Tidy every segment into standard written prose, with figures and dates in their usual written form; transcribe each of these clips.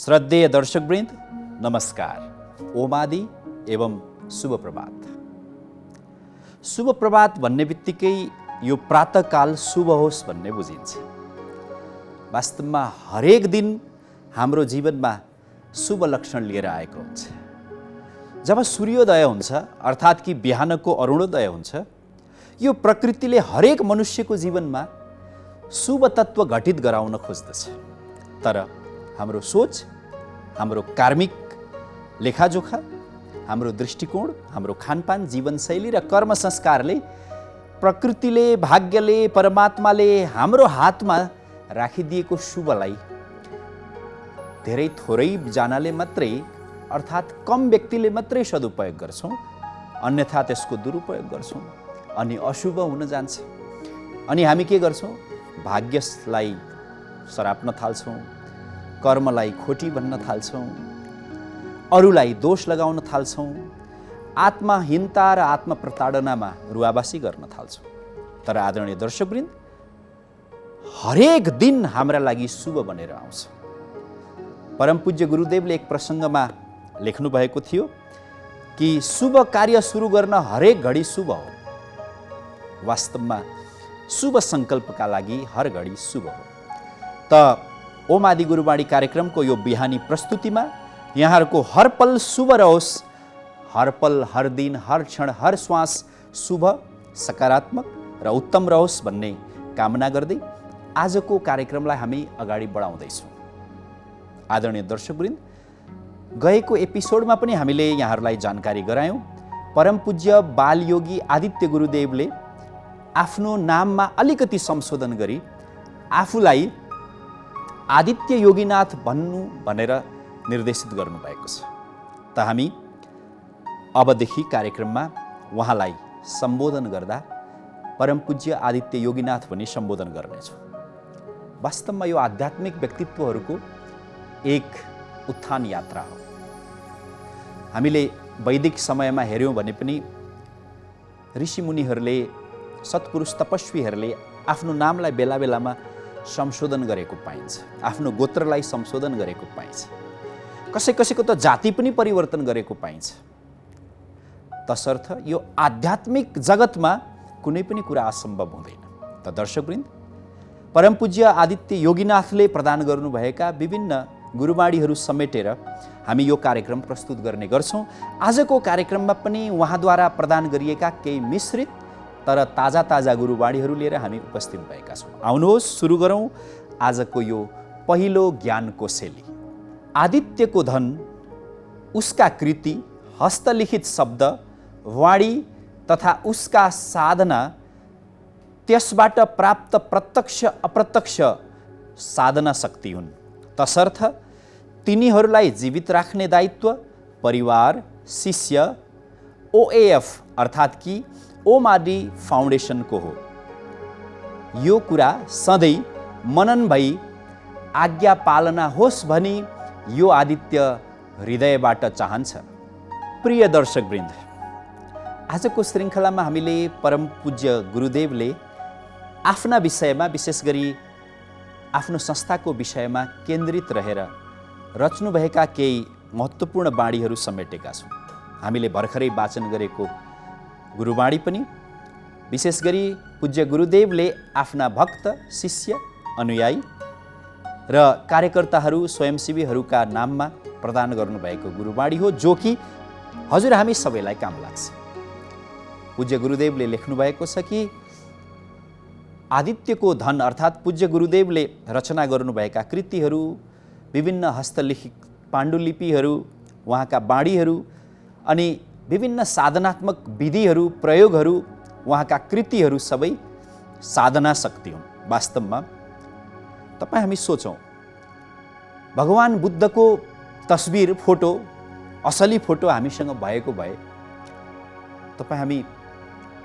श्रद्धेय दर्शकवृन्द, नमस्कार। ओमादि एवं शुभ प्रभात। शुभ प्रभात भन्ने बित्तिकै यो प्रातःकाल शुभ होस् भन्ने बुझिन्छ। वास्तवमा हरेक दिन हाम्रो जीवनमा शुभ लक्षण लिएर आएको हुन्छ। जब सूर्योदय हुन्छ अर्थात् कि बिहानको अरुणोदय हुन्छ, यो प्रकृतिले हरेक मनुष्यको जीवनमा शुभ तत्व घटित गराउन खोज्दछ। तर हाम्रो सोच, हाम्रो कार्मिक लेखाजोखा, हाम्रो दृष्टिकोण, हाम्रो खानपान, जीवनशैली र कर्म संस्कारले, प्रकृतिले, भाग्यले, परमात्माले हाम्रो हातमा राखिदिएको शुभलाई धेरै थोरै जनाले मात्रै अर्थात् कम व्यक्तिले मात्रै सदुपयोग गर्छौँ, अन्यथा त्यसको दुरुपयोग गर्छौँ अनि अशुभ हुन जान्छ। अनि हामी के गर्छौँ? भाग्यलाई सराप्न थाल्छौँ, कर्मलाई खोटी भन्न थाल्छौँ, अरूलाई दोष लगाउन थाल्छौँ, आत्महीनता र आत्मप्रताडनामा रुवाबासी गर्न थाल्छौँ। तर आदरणीय दर्शकवृन्द, हरेक दिन हाम्रा लागि शुभ बनेर आउँछ। परम पूज्य गुरुदेवले एक प्रसङ्गमा लेख्नु भएको थियो कि शुभ कार्य सुरु गर्न हरेक घडी शुभ हो। वास्तवमा शुभ सङ्कल्पका लागि हर घडी शुभ हो। त ओम आदि गुरुवाणी कार्यक्रमको यो बिहानी प्रस्तुतिमा यहाँहरूको हर पल शुभ रहोस्, हर पल, हर दिन, हर क्षण, हर श्वास शुभ, सकारात्मक र उत्तम रहोस् भन्ने कामना गर्दै आजको कार्यक्रमलाई हामी अगाडि बढाउँदैछौँ। आदरणीय दर्शकवृन्द, गएको एपिसोडमा पनि हामीले यहाँहरूलाई जानकारी गरायौँ। परम पूज्य बालयोगी आदित्य गुरुदेवले आफ्नो नाममा अलिकति संशोधन गरी आफूलाई आदित्य योगीनाथ भन्नु भनेर निर्देशित गर्नुभएको छ। त हामी अबदेखि कार्यक्रममा उहाँलाई सम्बोधन गर्दा परम पूज्य आदित्य योगीनाथ भनी सम्बोधन गर्नेछौँ। वास्तवमा यो आध्यात्मिक व्यक्तित्वहरूको एक उत्थान यात्रा हो। हामीले वैदिक समयमा हेऱ्यौँ भने पनि ऋषिमुनिहरूले, सत्पुरुष तपस्वीहरूले आफ्नो नामलाई बेला बेलामा संशोधन गरेको पाइन्छ, आफ्नो गोत्रलाई संशोधन गरेको पाइन्छ, कसैको त जाति पनि परिवर्तन गरेको पाइन्छ। तसर्थ यो आध्यात्मिक जगतमा कुनै पनि कुरा असम्भव हुँदैन। त दर्शकवृन्द, परम पूज्य आदित्य योगीनाथले प्रदान गर्नुभएका विभिन्न गुरुवाणीहरू समेटेर हामी यो कार्यक्रम प्रस्तुत गर्ने गर्छौँ। आजको कार्यक्रममा पनि उहाँद्वारा प्रदान गरिएका केही मिश्रित तर ताजा ताजा गुरुवाणीहरू लिएर हामी उपस्थित भएका छौँ। आउनुहोस् सुरु गरौँ आजको यो पहिलो ज्ञान कोसेली। आदित्यको धन, उसका कृति, हस्तलिखित शब्द, वाणी तथा उसका साधना, त्यसबाट प्राप्त प्रत्यक्ष अप्रत्यक्ष साधना शक्ति हुन्। तसर्थ तिनीहरूलाई जीवित राख्ने दायित्व परिवार, शिष्य, ओएएफ अर्थात् कि ओम आदि फाउन्डेसनको हो। यो कुरा सधैँ मनन भई आज्ञा पालना होस् भनी यो आदित्य हृदयबाट चाहन्छ। प्रिय दर्शकवृन्द, आजको श्रृङ्खलामा हामीले परम पूज्य गुरुदेवले आफ्ना विषयमा, विशेष गरी आफ्नो संस्थाको विषयमा केन्द्रित रहेर रच्नुभएका केही महत्त्वपूर्ण बाणीहरू समेटेका छौँ। हामीले भर्खरै वाचन गरेको गुरुवाणी पनि विशेष गरी पूज्य गुरुदेवले आफ्ना भक्त, शिष्य, अनुयायी र कार्यकर्ताहरू, स्वयंसेवीहरूका नाममा प्रदान गर्नुभएको गुरुवाणी हो, जो कि हजुर हामी सबैलाई काम लाग्छ। पूज्य गुरुदेवले लेख्नुभएको छ कि आदित्यको धन अर्थात् पूज्य गुरुदेवले रचना गर्नुभएका कृतिहरू, विभिन्न हस्तलिखित पाण्डुलिपिहरू, उहाँका बाणीहरू अनि विभिन्न साधनात्मक विधिहरू, प्रयोगहरू, उहाँका कृतिहरू सबै साधना शक्ति हुन्। वास्तवमा तपाईँ हामी सोचौँ, भगवान बुद्धको तस्बिर, फोटो, असली फोटो हामीसँग भएको भए तपाईँ हामी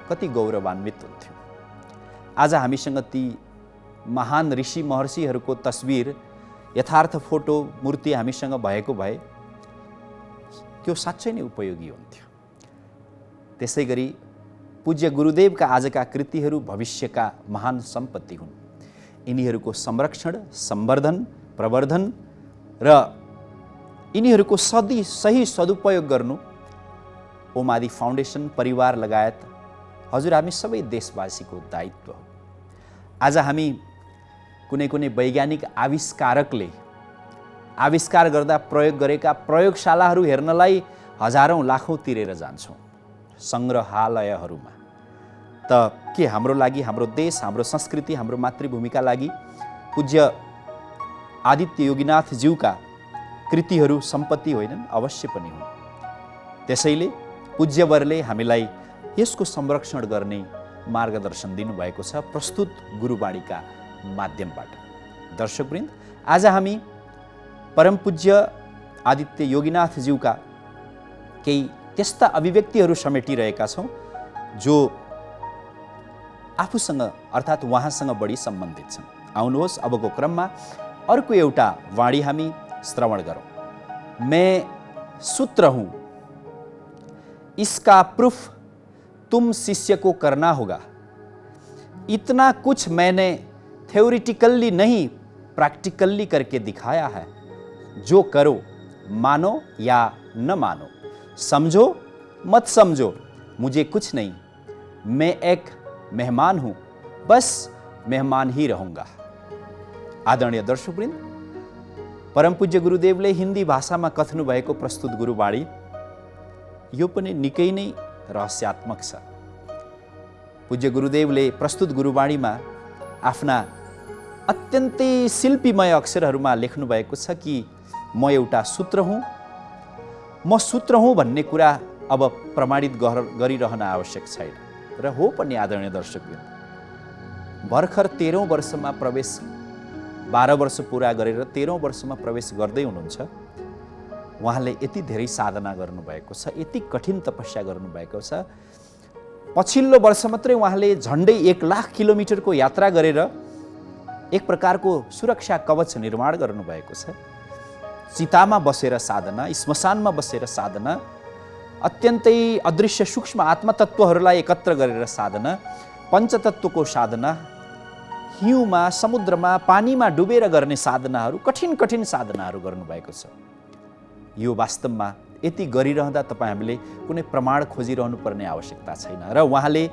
कति गौरवान्वित हुन्थ्यौँ। आज हामीसँग ती महान ऋषि महर्षिहरूको तस्बिर, यथार्थ फोटो, मूर्ति हामीसँग भएको भए त्यो साँच्चै नै उपयोगी हुन्थ्यो। त्यसै गरी पूज्य गुरुदेवका आजका कृतिहरू भविष्यका महान सम्पत्ति हुन्। यिनीहरूको संरक्षण, सम्वर्धन, प्रवर्धन र यिनीहरूको सही सदुपयोग गर्नु ओमादी फाउन्डेसन परिवार लगायत हजुर हामी सबै देशवासीको दायित्व हो। आज हामी कुनै कुनै वैज्ञानिक आविष्कारकले आविष्कार गर्दा प्रयोग गरेका प्रयोगशालाहरू हेर्नलाई हजारौँ लाखौँ तिरेर जान्छौँ सङ्ग्रहालयहरूमा। त के हाम्रो लागि, हाम्रो देश, हाम्रो संस्कृति, हाम्रो मातृभूमिका लागि पूज्य आदित्य योगीनाथज्यूका कृतिहरू सम्पत्ति होइनन्? अवश्य पनि हुन्। त्यसैले पूज्यवरले हामीलाई यसको संरक्षण गर्ने मार्गदर्शन दिनुभएको छ प्रस्तुत गुरुवाणीका माध्यमबाट। दर्शकवृन्द, आज हामी परम पूज्य आदित्य योगीनाथज्यूका केही त्यस्ता अभिव्यक्तिहरू समेटिरहेका छौँ जो आफूसँग अर्थात् उहाँसँग बढी सम्बन्धित छन्। आउनुहोस् अबको क्रममा अर्को एउटा वाणी हामी श्रवण गरौँ। मैं सूत्र हूँ, इसका प्रूफ तुम शिष्य को करना होगा। इतना कुछ मैंने थ्योरिटिकली नहीं प्रैक्टिकली करके दिखाया है। जो करो, मानो या न मानो, समझो मत समझो, मुझे कुछ नहीं। मैं एक मेहमान हूँ, बस मेहमान ही रहूँगा। आदरणीय दर्शकवृन्द, परम पूज्य गुरुदेवले हिन्दी भाषामा कथ्नु भएको प्रस्तुत गुरुवाणी यो पनि निकै नै रहस्यात्मक छ। पूज्य गुरुदेवले प्रस्तुत गुरुवाणीमा आफ्ना अत्यन्तै शिल्पीमय अक्षरहरूमा लेख्नु भएको छ कि म एउटा सूत्र हुँ। म सूत्र हुँ भन्ने कुरा अब प्रमाणित गरिरहन आवश्यक छैन र हो पनि। आदरणीय दर्शकवृन्द, भर्खर 13औं वर्षमा प्रवेश, 12 वर्ष पुरा गरेर 13औं वर्षमा प्रवेश गर्दै हुनुहुन्छ। उहाँले यति धेरै साधना गर्नुभएको छ, यति कठिन तपस्या गर्नुभएको छ। पछिल्लो वर्ष मात्रै उहाँले झन्डै 1 लाख किलोमिटरको यात्रा गरेर एक प्रकारको सुरक्षा कवच निर्माण गर्नुभएको छ। चितामा बसेर साधना, श्मशानमा बसेर साधना, अत्यन्तै अदृश्य सूक्ष्म आत्मतत्त्वहरूलाई एकत्र गरेर साधना, पञ्चतत्त्वको साधना, हिउँमा, समुद्रमा, पानीमा डुबेर गर्ने साधनाहरू, कठिन कठिन साधनाहरू गर्नुभएको छ। यो वास्तवमा यति गरिरहँदा तपाईँ हामीले कुनै प्रमाण खोजिरहनु पर्ने आवश्यकता छैन र उहाँले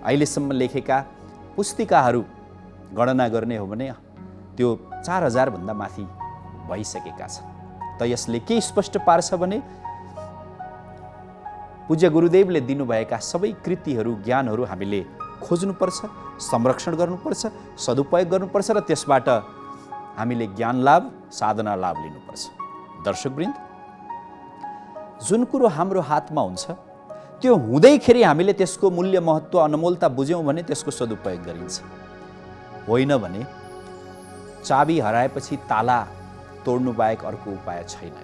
अहिलेसम्म लेखेका पुस्तिकाहरू गणना गर्ने हो भने त्यो 4000 भन्दा माथि भइसकेका छन्। त यसले के स्पष्ट पार्छ भने पूज्य गुरुदेवले दिनुभएका सबै कृतिहरू, ज्ञानहरू हामीले खोज्नुपर्छ, संरक्षण गर्नुपर्छ, सदुपयोग गर्नुपर्छ र त्यसबाट हामीले ज्ञान लाभ, साधना लाभ लिनुपर्छ। दर्शकवृन्द, जुन कुरो हाम्रो हातमा हुन्छ त्यो हुँदैखेरि हामीले त्यसको मूल्य, महत्त्व, अनमोलता बुझ्यौँ भने त्यसको सदुपयोग गरिन्छ। होइन भने चाबी हराएपछि ताला तोड्नु बाहेक अर्को उपाय छैन।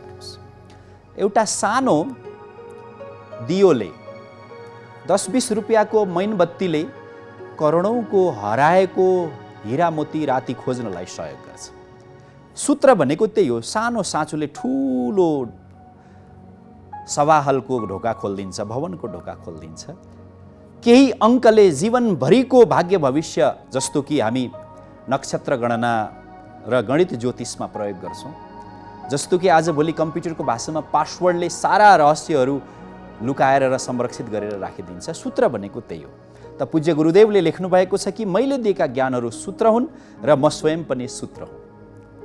एउटा सानो दियोले, 10-20 रुपियाँको मैनबत्तीले करोडौँको हराएको हिरा मोती राति खोज्नलाई सहयोग गर्छ। सूत्र भनेको त्यही हो। सानो साँचोले ठुलो सभाहलको ढोका खोलिदिन्छ, भवनको ढोका खोलिदिन्छ। केही अङ्कले जीवनभरिको भाग्य भविष्य, जस्तो कि हामी नक्षत्र गणना र गणित ज्योतिषमा प्रयोग गर्छौँ, जस्तो कि आजभोलि कम्प्युटरको भाषामा पासवर्डले सारा रहस्यहरू लुकाएर र संरक्षित गरेर राखिदिन्छ। सूत्र भनेको त्यही हो। त पूज्य गुरुदेवले लेख्नु भएको छ कि मैले दिएका ज्ञानहरू सूत्र हुन् र म स्वयं पनि सूत्र हुँ।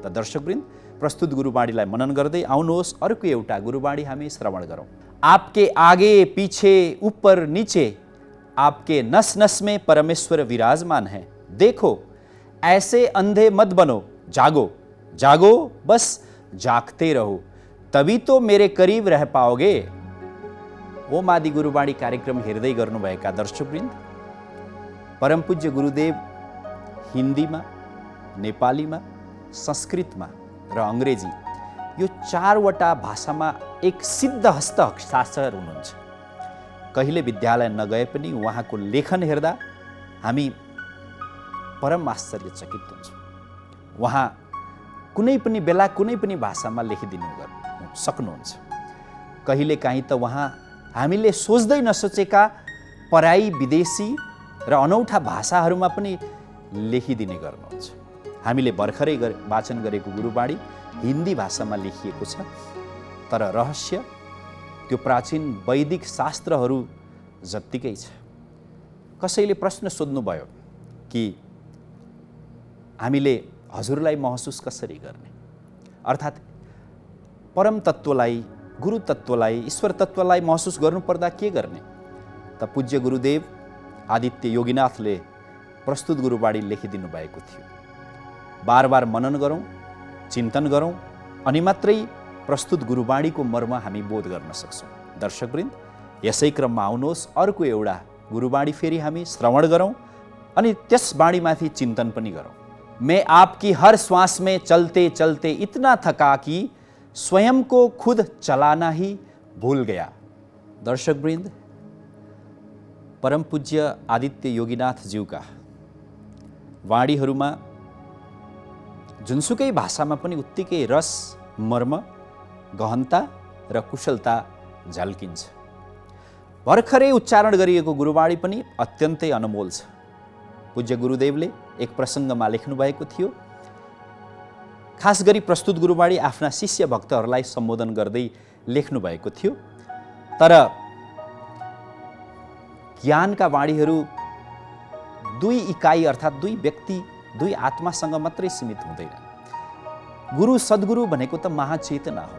त दर्शकवृन्द, प्रस्तुत गुरुवाणीलाई मनन गर्दै आउनुहोस् अर्को एउटा गुरुवाणी हामी श्रवण गरौँ। आपके आगे पीछे ऊपर नीचे आपके नस नस में परमेश्वर विराजमान है। देखो ऐसे अंधे मत बनो, जागो जागो, बस जागते रहो, तभी तो मेरे करीब रह पाओगे। ओम आदि गुरुवाणी कार्यक्रम हेर्दै गर्नुभएका दर्शकवृन्द, परम पूज्य गुरुदेव हिन्दीमा, नेपालीमा, संस्कृतमा र अङ्ग्रेजी यो 4वटा भाषामा एक सिद्धहस्त हस्ताक्षर हुनुहुन्छ। कहिले विद्यालय नगए पनि उहाँको लेखन हेर्दा हामी परम आश्चर्यचकित हुन्छौँ। उहाँ कुनै पनि बेला कुनै पनि भाषामा लेखिदिनु सक्नुहुन्छ। कहिलेकाहीँ त उहाँ हामीले सोच्दै नसोचेका पराई, विदेशी र अनौठा भाषाहरूमा पनि लेखिदिने गर्नुहुन्छ। हामीले भर्खरै वाचन गरेको गुरुवाणी हिन्दी भाषामा लेखिएको छ। तर रहस्य त्यो प्राचीन वैदिक शास्त्रहरू जत्तिकै छ। कसैले प्रश्न सोध्नुभयो कि हामीले हजुरलाई महसुस कसरी गर्ने, अर्थात् परम तत्त्वलाई, गुरु तत्त्वलाई, ईश्वर तत्त्वलाई महसुस गर्नुपर्दा के गर्ने? त पूज्य गुरुदेव आदित्य योगीनाथले प्रस्तुत गुरुबाणी लेखिदिनु भएको थियो। बार बार मनन गरौँ, चिन्तन गरौँ, अनि मात्रै प्रस्तुत गुरुबाणीको मर्म हामी बोध गर्न सक्छौँ। दर्शकवृन्द, यसै क्रममा आउनुहोस् अर्को एउटा गुरुबाणी फेरि हामी श्रवण गरौँ अनि त्यस बाणीमाथि चिन्तन पनि गरौँ। मैं आपकी हर श्वास में चलते चलते इतना थका कि स्वयं को खुद चलाना ही भूल गया। दर्शकवृन्द, परम पूज्य आदित्य योगीनाथज्यूका वाणीहरूमा जुनसुकै भाषामा पनि उत्तिकै रस, मर्म, गहनता र कुशलता झल्किन्छ। भर्खरै उच्चारण गरिएको गुरुबाणी पनि अत्यन्तै अनमोल छ। पूज्य गुरुदेवले एक प्रसङ्गमा लेख्नु भएको थियो, खास गरी प्रस्तुत गुरुबाणी आफ्ना शिष्य भक्तहरूलाई सम्बोधन गर्दै लेख्नु भएको थियो। तर ज्ञानका वाणीहरू दुई इकाइ अर्थात् दुई व्यक्ति, दुई आत्मासँग मात्रै सीमित हुँदैन। गुरु सद्गुरु भनेको त महाचेतना हो।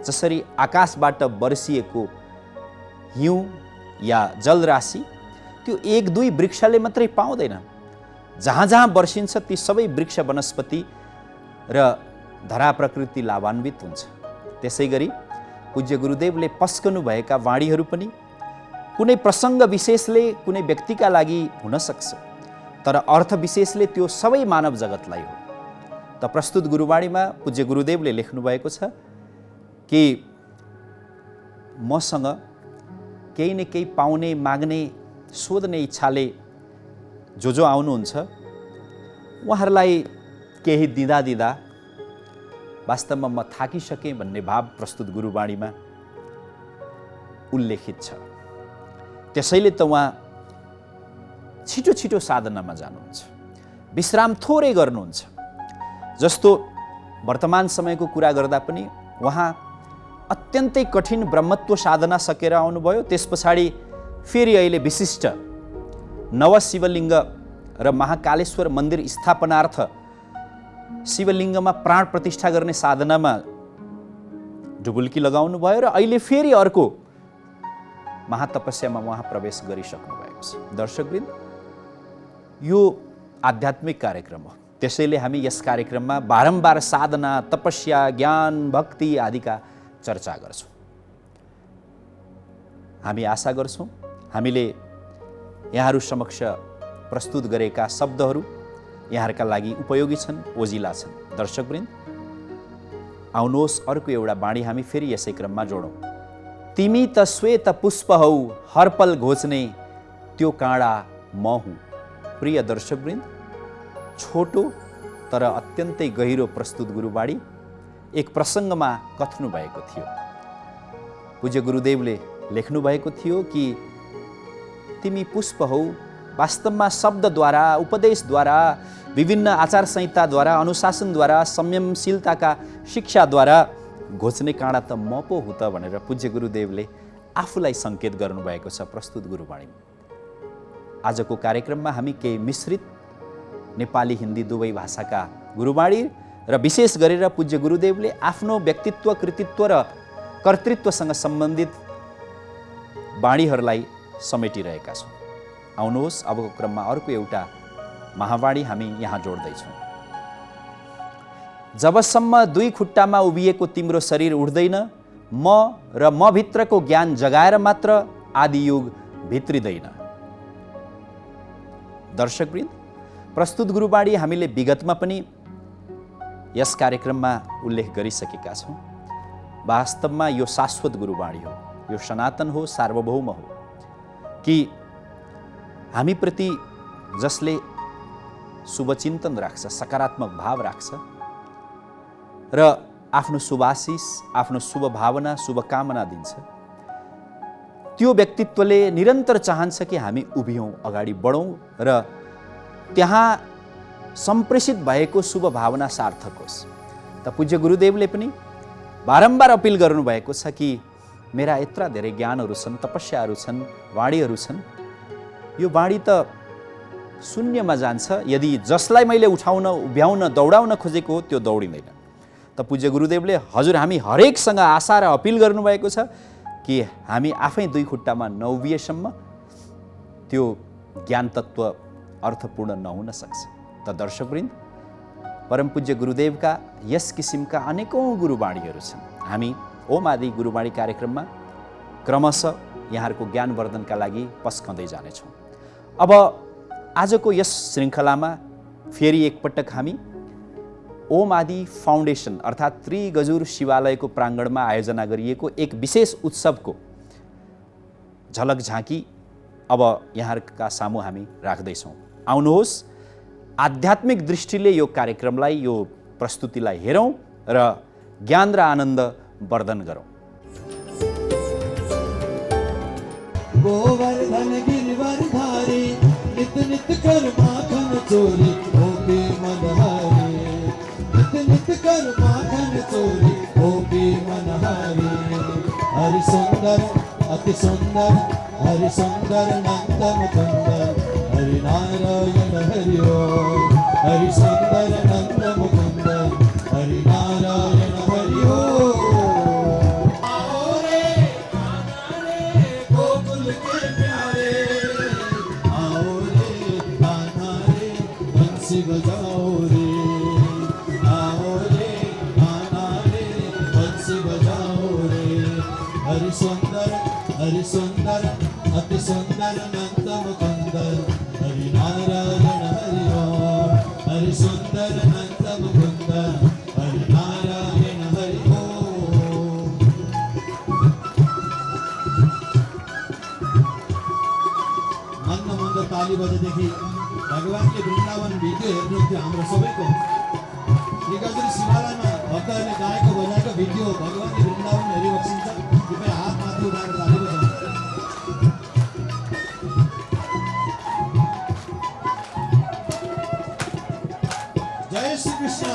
जसरी आकाशबाट बर्सिएको हिउँ या जलराशि त्यो एक दुई वृक्षले मात्रै पाउँदैन, जहाँ जहाँ वर्षिन्छ ती सबै वृक्ष, वनस्पति र धरा प्रकृति लाभान्वित हुन्छ। त्यसै गरी पूज्य गुरुदेवले पस्कनु भएका वाणीहरू पनि कुनै प्रसङ्ग विशेषले कुनै व्यक्तिका लागि हुन सक्छ, तर अर्थ विशेषले त्यो सबै मानव जगतलाई हो। त प्रस्तुत गुरुबाणीमा पूज्य गुरुदेवले लेख्नु भएको छ कि मसँग केही न केही पाउने, माग्ने, सोध्ने इच्छाले जो आउनुहुन्छ उहाँहरूलाई केही दिँदा दिँदा वास्तवमा म थाकिसकेँ भन्ने भाव प्रस्तुत गुरुबाणीमा उल्लेखित छ। त्यसैले त उहाँ छिटो छिटो साधनामा जानुहुन्छ, विश्राम थोरै गर्नुहुन्छ। जस्तो वर्तमान समयको कुरा गर्दा पनि उहाँ अत्यन्तै कठिन ब्रह्मत्व साधना सकेर आउनुभयो। त्यस पछाडि फेरि अहिले विशिष्ट नवशिवलिङ्ग र महाकालेश्वर मन्दिर स्थापनार्थ शिवलिङ्गमा प्राण प्रतिष्ठा गर्ने साधनामा डुबुल्की लगाउनु भयो र अहिले फेरि अर्को महातपस्यामा उहाँ प्रवेश गरिसक्नु भएको छ। दर्शकवृन्द, यो आध्यात्मिक कार्यक्रम हो, त्यसैले हामी यस कार्यक्रममा बारम्बार साधना, तपस्या, ज्ञान, भक्ति आदिका चर्चा गर्छौँ। हामी आशा गर्छौँ हामीले यहाँहरू समक्ष प्रस्तुत गरेका शब्दहरू यहाँहरूका लागि उपयोगी छन्, ओजिला छन्। दर्शकवृन्द, आउनुहोस् अर्को एउटा बाणी हामी फेरि यसै क्रममा जोडौँ। तिमी त श्वेत पुष्प हौ, हरपल घोच्ने त्यो काँडा म हुँ। प्रिय दर्शकवृन्द, छोटो तर अत्यन्तै गहिरो प्रस्तुत गुरुबाणी एक प्रसङ्गमा कथ्नु भएको थियो। पूज्य गुरुदेवले लेख्नु भएको थियो कि तिमी पुष्प हौ, वास्तवमा शब्दद्वारा, उपदेशद्वारा, विभिन्न आचार संहिताद्वारा, अनुशासनद्वारा, संयमशीलताका शिक्षाद्वारा घोच्ने काँडा त म पो हुँ त भनेर पूज्य गुरुदेवले आफूलाई सङ्केत गर्नुभएको छ प्रस्तुत गुरुबाणीमा। आजको कार्यक्रममा हामी केही मिश्रित नेपाली, हिन्दी दुवै भाषाका गुरुबाणी र विशेष गरेर पूज्य गुरुदेवले आफ्नो व्यक्तित्व, कृतित्व र कर्तृत्वसँग सम्बन्धित बाणीहरूलाई समेटिरहेका छौँ। आउनुहोस् अबको क्रममा अर्को एउटा महावाणी हामी यहाँ जोड्दैछौँ। जबसम्म दुई खुट्टामा उभिएको तिम्रो शरीर उठ्दैन, म र म भित्रको ज्ञान जगाएर मात्र आदि युग भित्रिँदैन। दर्शकवृन्द, प्रस्तुत गुरुबाणी हामीले विगतमा पनि यस कार्यक्रममा उल्लेख गरिसकेका छौँ। वास्तवमा यो शाश्वत गुरुबाणी हो, यो सनातन हो, सार्वभौम हो कि हामीप्रति जसले शुभचिन्तन राख्छ, सकारात्मक भाव राख्छ र आफ्नो शुभाशिष, आफ्नो शुभ भावना, शुभकामना दिन्छ, त्यो व्यक्तित्वले निरन्तर चाहन्छ कि हामी उभियौँ, अगाडि बढौँ र त्यहाँ सम्प्रेषित भएको शुभ भावना सार्थक होस्। त पूज्य गुरुदेवले पनि बारम्बार अपिल गर्नुभएको छ कि मेरा यत्रा धेरै ज्ञानहरू छन्, तपस्याहरू छन्, वाणीहरू छन्, यो वाणी त शून्यमा जान्छ यदि जसलाई मैले उठाउन, उभ्याउन, दौडाउन खोजेको हो त्यो दौडिँदैन। त पूज्य गुरुदेवले हजुर हामी हरेकसँग आशा र अपिल गर्नुभएको छ कि हामी आफै दुई खुट्टामा नउभिएसम्म त्यो ज्ञान तत्त्व अर्थपूर्ण नहुन सक्छ। त दर्शकवृन्द, परम पूज्य गुरुदेवका यस किसिमका अनेकौँ गुरुवाणीहरू छन्। हामी ओम आदि गुरुवाणी कार्यक्रममा क्रमशः यहाँहरूको ज्ञानवर्धनका लागि पस्कँदै जानेछौँ। अब आजको यस श्रृङ्खलामा फेरि एकपटक हामी ओम आदि फाउन्डेसन अर्थात् त्रिगजुर शिवालयको प्राङ्गणमा आयोजना गरिएको एक विशेष उत्सवको झलक झाँकी अब यहाँहरूका सामु हामी राख्दैछौँ। आउनुहोस्, आध्यात्मिक दृष्टिले यो कार्यक्रमलाई, यो प्रस्तुतिलाई हेरौँ र ज्ञान र आनन्द वर्धन गरौँ। गोवर्धन गिरिवरधारी नित नित कर माखन चोरी होके मनहारी, नित नित कर माखन चोरी होके मनहारी। हरि सुंदर अति सुंदर, हरि सुंदर नंद मुकुंदर, हरि नारायण हरि ओम। हरि सुंदर नंद मुकुंदर, हरि नारायण हरि ओम। बजाओ रे, आओ रे, गाना रे, बंसी बजाओ रे। हरि सुंदर अति सुंदर नंद मुकुंदर, हरि नारायण हरि ओम। हरि सुंदर नंद मुकुंदर, हरि नारायण हरि ओम। मन्द ताली बजेदेखि भगवानले वृन्दावन भिडियो हेर्नुहुन्थ्यो हाम्रो सबैको। त्रिगजुर शिवालयमा भक्तहरूले गाएको बजाएको भिडियो भगवानले वृन्दावन हेरिबक्सिन्छ। कृपया हात माथि उठाएर ताली बजाउँ। जय श्री कृष्ण।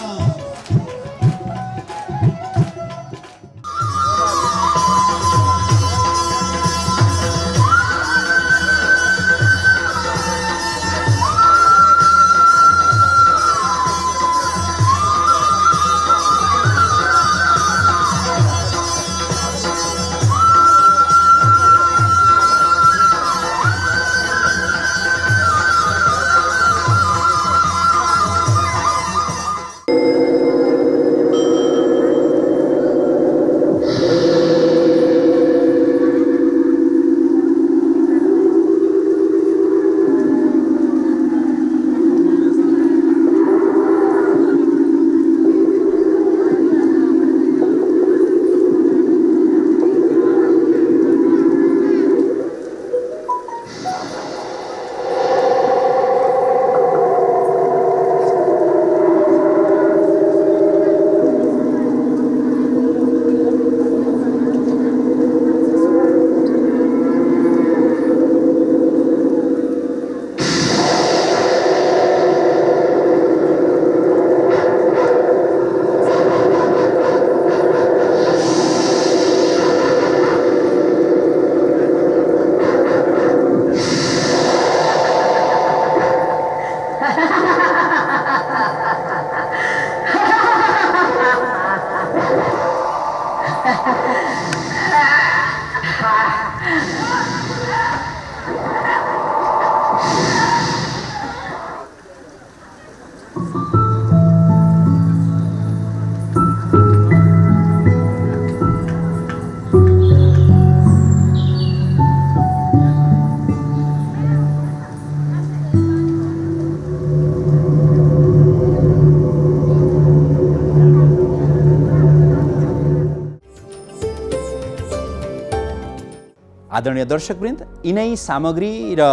आदरणीय दर्शकवृन्द, यिनै सामग्री र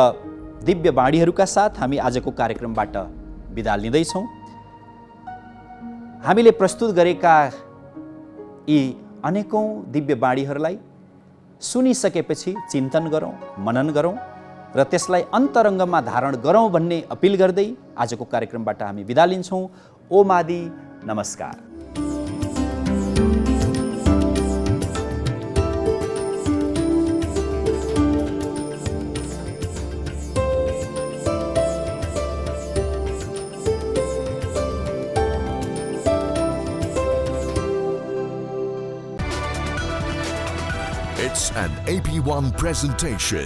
दिव्य बाणीहरूका साथ हामी आजको कार्यक्रमबाट बिदा लिँदैछौँ। हामीले प्रस्तुत गरेका यी अनेकौँ दिव्य बाणीहरूलाई सुनिसकेपछि चिन्तन गरौँ, मनन गरौँ र त्यसलाई अन्तरङ्गमा धारण गरौँ भन्ने अपिल गर्दै आजको कार्यक्रमबाट हामी बिदा लिन्छौँ। ओम आदि, नमस्कार। It's an AP1 presentation.